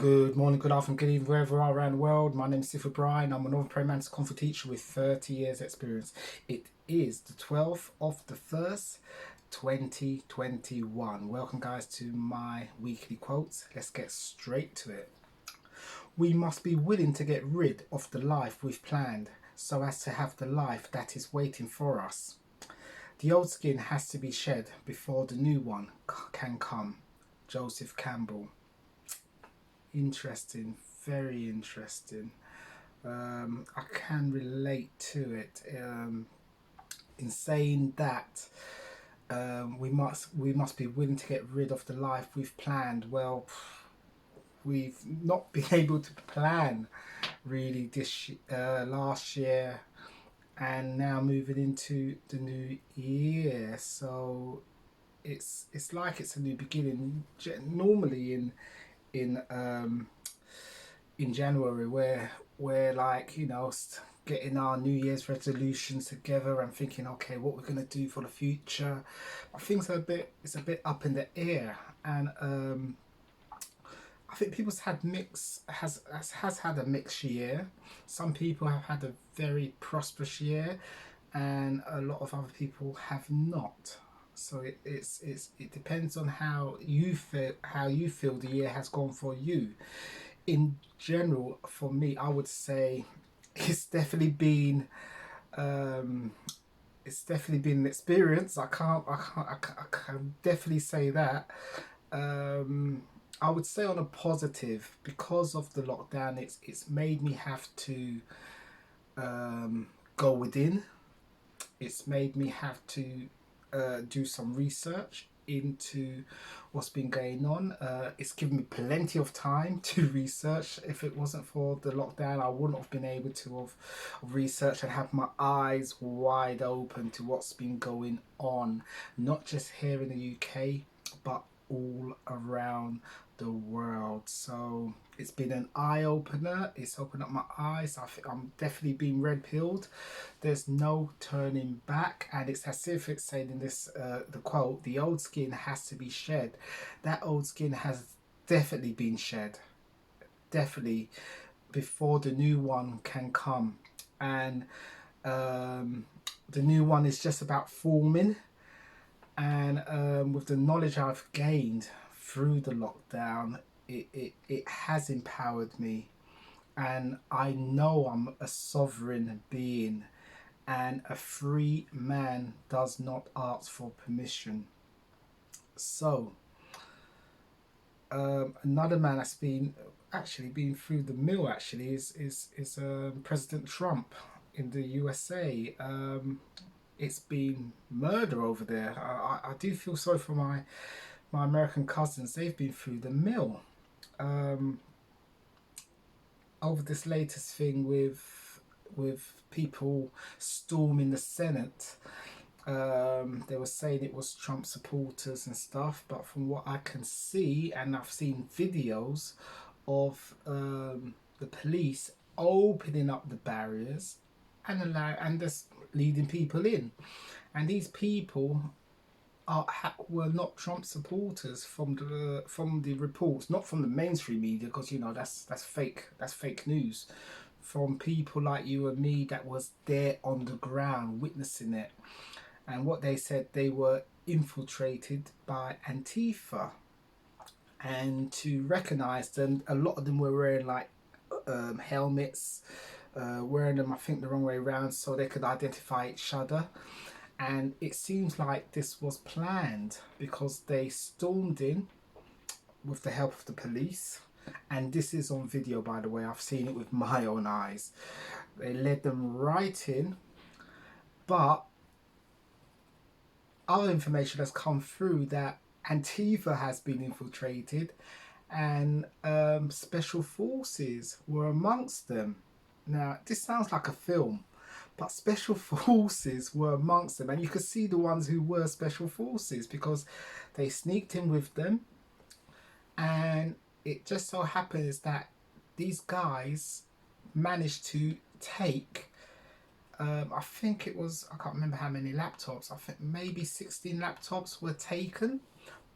Good morning, good afternoon, good evening, wherever you are around the world. My name is Sifu Bryan. I'm a Northern Prairie Mantis Kung Fu teacher with 30 years experience. It is the 12th of the 1st, 2021. Welcome guys to my weekly quotes. Let's get straight to it. We must be willing to get rid of the life we've planned so as to have the life that is waiting for us. The old skin has to be shed before the new one can come. Joseph Campbell. Interesting, very interesting. I can relate to it in saying that we must be willing to get rid of the life we've planned. Well, we've not been able to plan really this last year, and now moving into the new year. So it's like it's a new beginning. Normally in January we're like, getting our New Year's resolutions together and thinking, okay, what we're gonna do for the future. But things are it's a bit up in the air, and I think people's had has had a mixed year. Some people have had a very prosperous year, and a lot of other people have not. So it depends on how you feel the year has gone for you. In general, for me, I would say it's definitely been an experience. I can definitely say that. I would say on a positive, because of the lockdown, it's made me have to go within. It's made me have to do some research into what's been going on. It's given me plenty of time to research. If it wasn't for the lockdown, I wouldn't have been able to have researched and have my eyes wide open to what's been going on, not just here in the UK, but all around the world. So it's been an eye-opener. It's opened up my eyes. I think I'm definitely being red-pilled. There's no turning back, and it's as if it's saying in this the quote, the old skin has to be shed. That old skin has definitely been shed, definitely, before the new one can come. And the new one is just about forming. And with the knowledge I've gained through the lockdown, it has empowered me, and I know I'm a sovereign being, and a free man does not ask for permission. So another man that's been through the mill is President Trump in the USA. It's been murder over there. I do feel sorry for my American cousins. They've been through the mill over this latest thing with people storming the Senate. They were saying it was Trump supporters and stuff, but from what I can see, and I've seen videos of the police opening up the barriers and just leading people in, and these people were not Trump supporters from the reports, not from the mainstream media, because that's fake news. From people like you and me that was there on the ground witnessing it, and what they said, they were infiltrated by Antifa, and to recognize them, a lot of them were wearing like helmets, wearing them I think the wrong way around so they could identify each other. And it seems like this was planned, because they stormed in with the help of the police. And this is on video, by the way. I've seen it with my own eyes. They led them right in. But other information has come through that Antifa has been infiltrated, and special forces were amongst them. Now, this sounds like a film, but special forces were amongst them, and you could see the ones who were special forces because they sneaked in with them. And it just so happens that these guys managed to take I think I can't remember how many laptops. I think maybe 16 laptops were taken,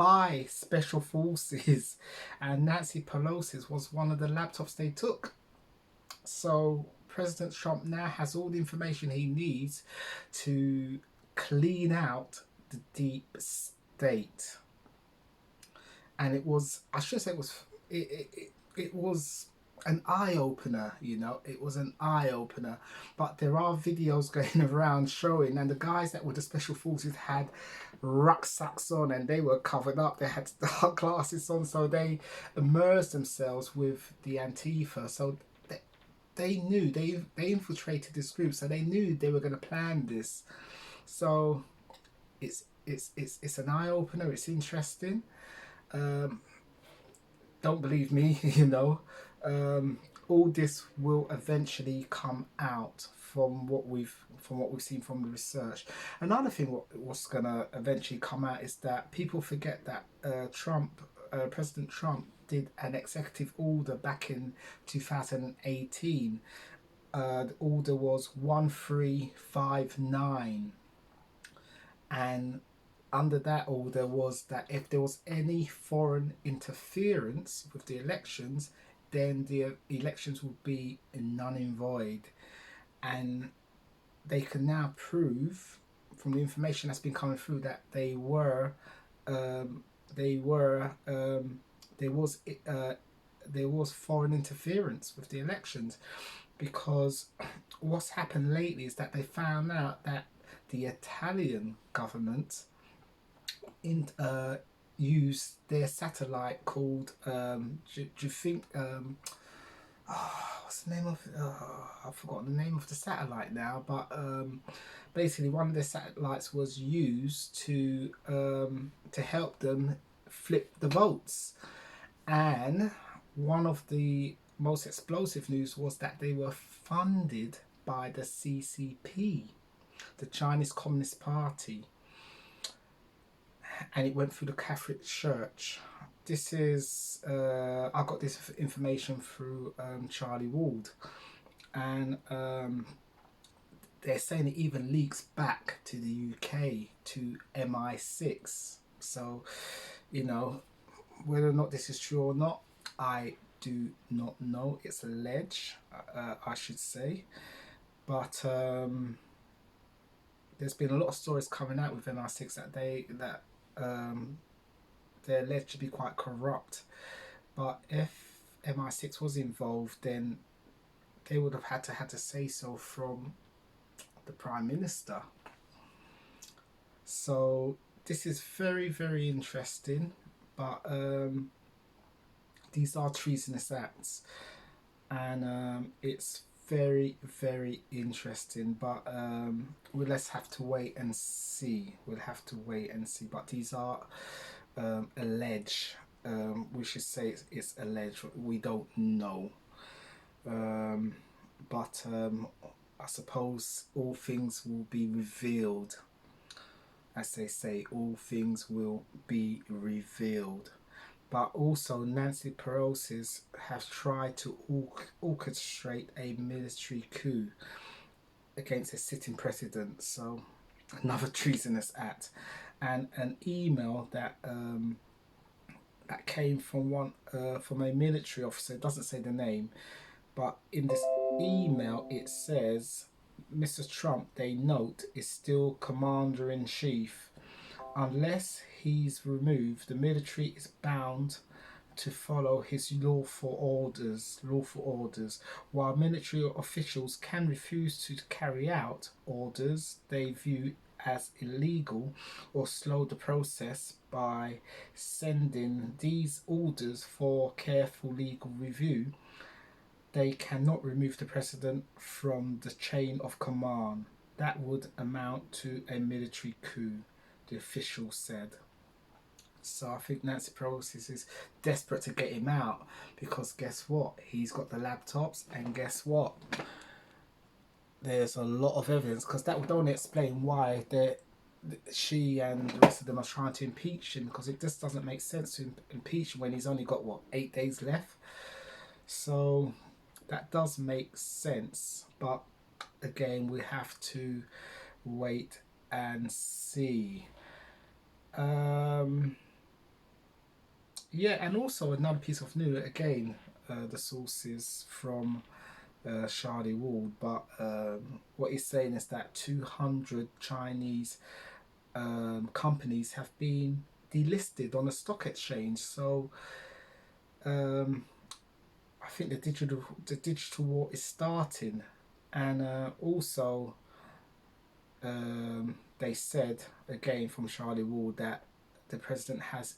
by special forces, and Nancy Pelosi's was one of the laptops they took. So President Trump now has all the information he needs to clean out the deep state. And it was, I should say, it was an eye opener. You know, it was an eye opener. But there are videos going around showing, and the guys that were the special forces had rucksacks on, and they were covered up. They had dark glasses on, so they immersed themselves with the Antifa. So they knew, they infiltrated this group, so they knew they were going to plan this. So it's an eye opener. It's interesting. Don't believe me, you know. All this will eventually come out from what we've seen from the research. Another thing what's gonna eventually come out is that people forget that President Trump did an executive order back in 2018. The order was 1359, and under that order was that if there was any foreign interference with the elections, then the elections would be null and void. And they can now prove from the information that's been coming through that there was foreign interference with the elections, because what's happened lately is that they found out that the Italian government used their satellite called do you think what's the name of I've forgotten the name of the satellite now, but basically one of their satellites was used to help them flip the votes. And one of the most explosive news was that they were funded by the CCP, the Chinese Communist Party, and it went through the Catholic Church. This is I got this information through Charlie Ward, and they're saying it even leaks back to the UK, to MI6. So, you know, whether or not this is true or not, I do not know. It's alleged, I should say. But there's been a lot of stories coming out with MI6 that they're alleged to be quite corrupt. But if MI6 was involved, then they would have had to say so from the Prime Minister. So this is very, very interesting. But these are treasonous acts, and it's very, very interesting. But we'll have to wait and see. But these are alleged. We should say it's alleged. We don't know. But I suppose all things will be revealed. As they say, all things will be revealed. But also Nancy Pelosi has tried to orchestrate a military coup against a sitting president. So another treasonous act. And an email that that came from from a military officer. It doesn't say the name, but in this email it says, Mr. Trump, they note, is still commander-in-chief. Unless he's removed, the military is bound to follow his lawful orders. While military officials can refuse to carry out orders they view as illegal or slow the process by sending these orders for careful legal review, they cannot remove the president from the chain of command. That would amount to a military coup, the official said. So I think Nancy Pelosi is desperate to get him out, because guess what? He's got the laptops, and guess what? There's a lot of evidence, because that would only explain why she and the rest of them are trying to impeach him, because it just doesn't make sense to impeach him when he's only got, 8 days left. So that does make sense, but again, we have to wait and see. Yeah, and also another piece of news again. The sources from Charlie Ward, but what he's saying is that 200 Chinese companies have been delisted on the stock exchange. So um, I think the digital war is starting, and also they said again from Charlie Ward that the president has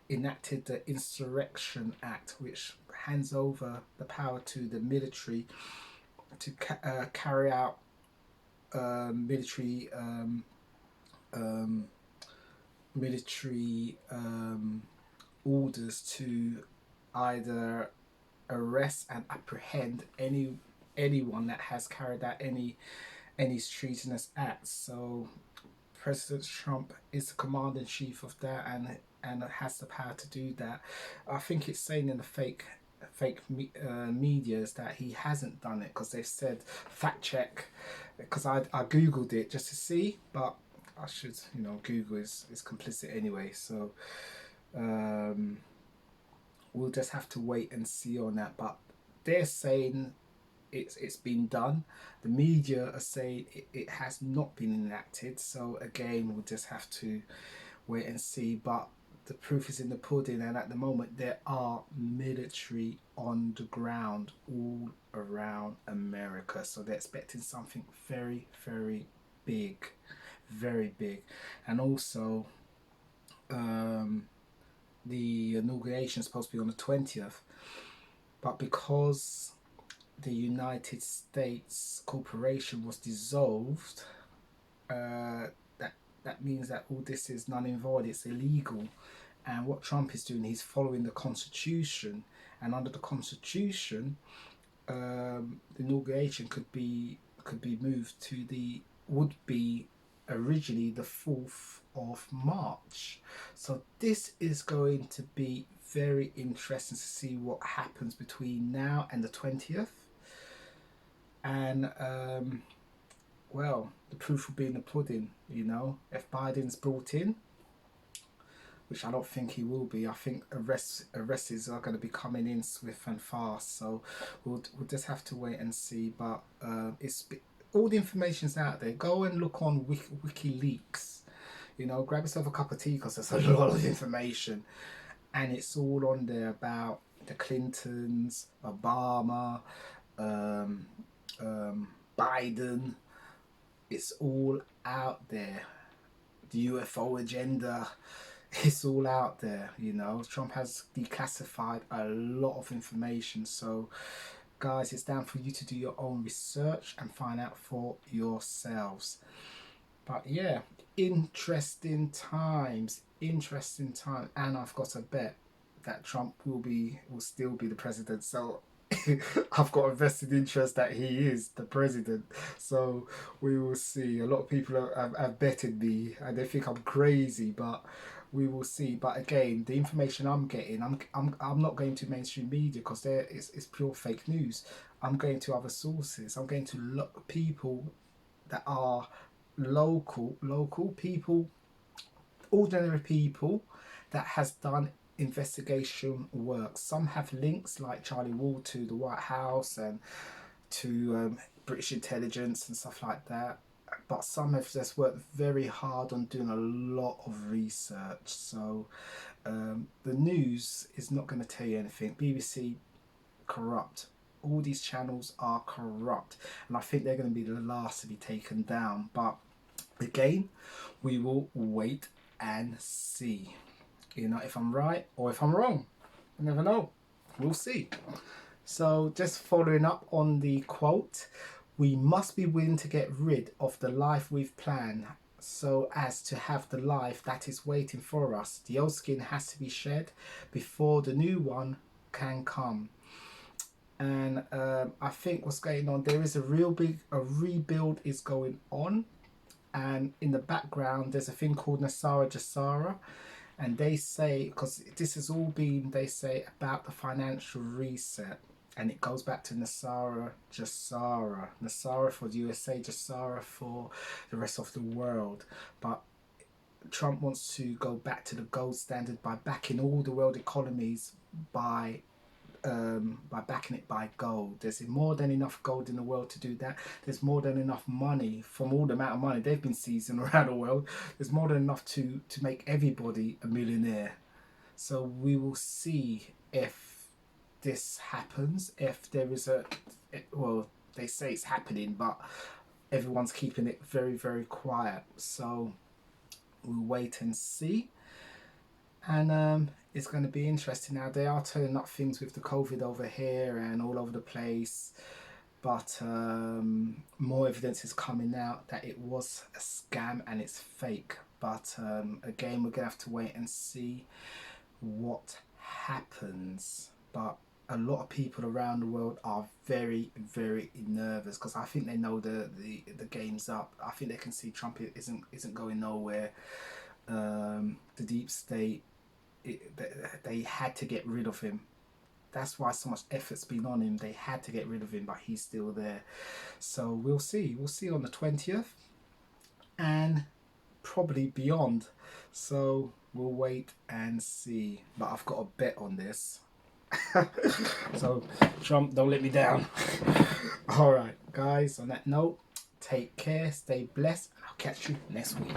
enacted the Insurrection Act, which hands over the power to the military to carry out military um, military orders to either arrest and apprehend anyone that has carried out any treasonous acts. So President Trump is the commander in chief of that, and has the power to do that. I think it's saying in the fake media is that he hasn't done it, because they've said fact check, because I googled it just to see, but I should, Google is complicit anyway, so um, we'll just have to wait and see on that. But they're saying it's been done. The media are saying it has not been enacted. So again, we'll just have to wait and see. But the proof is in the pudding, and at the moment there are military on the ground all around America. So they're expecting something very, very big, very big, and also the inauguration is supposed to be on the 20th, but because the United States corporation was dissolved, that means that all this is null and void. It's illegal, and what Trump is doing, he's following the Constitution, and under the Constitution, the inauguration could be moved to the would be originally the 4th of March. So this is going to be very interesting to see what happens between now and the 20th. And well, the proof will be in the pudding. If Biden's brought in, which I don't think he will be. I think arrests are going to be coming in swift and fast. So we'll just have to wait and see. But it's all the information's out there. Go and look on WikiLeaks. Grab yourself a cup of tea, because there's a lot of information, and it's all on there about the Clintons, Obama, Biden. It's all out there. The UFO agenda. It's all out there. Trump has declassified a lot of information. So guys, it's down for you to do your own research and find out for yourselves. But yeah, interesting times, and I've got a bet that Trump will still be the president. So I've got a vested interest that he is the president. So we will see. A lot of people have betted me, and they think I'm crazy, but we will see. But again, the information I'm getting, I'm not going to mainstream media, because it's pure fake news. I'm going to other sources. I'm going to people that are local people, ordinary people that has done investigation work. Some have links, like Charlie Ward, to the White House and to British intelligence and stuff like that. But some have just worked very hard on doing a lot of research. So the news is not going to tell you anything. BBC, corrupt. All these channels are corrupt, and I think they're going to be the last to be taken down. But again, we will wait and see. If I'm right or if I'm wrong. You never know. We'll see. So just following up on the quote, we must be willing to get rid of the life we've planned, so as to have the life that is waiting for us. The old skin has to be shed before the new one can come. And I think what's going on, there is a rebuild is going on, and in the background there's a thing called Nasara Jasara. And they say, because this has all been, they say, about the financial reset. And it goes back to Nasara Jasara. Nasara for the USA, Jasara for the rest of the world. But Trump wants to go back to the gold standard by backing all the world economies by backing it by gold. There's more than enough gold in the world to do that. There's more than enough money from all the amount of money they've been seizing around the world. There's more than enough to make everybody a millionaire. So we will see if this happens. If there is well, they say it's happening, but everyone's keeping it very, very quiet. So we'll wait and see. And it's going to be interesting. Now, they are turning up things with the COVID over here and all over the place, but more evidence is coming out that it was a scam and it's fake. But again, we're going to have to wait and see what happens. But a lot of people around the world are very, very nervous because I think they know the game's up. I think they can see Trump isn't going nowhere. The deep state, they had to get rid of him. That's why so much effort's been on him. They had to get rid of him, but he's still there. So we'll see on the 20th and probably beyond. So we'll wait and see, but I've got a bet on this. So Trump, don't let me down. All right, guys, on that note, take care, stay blessed, and I'll catch you next week.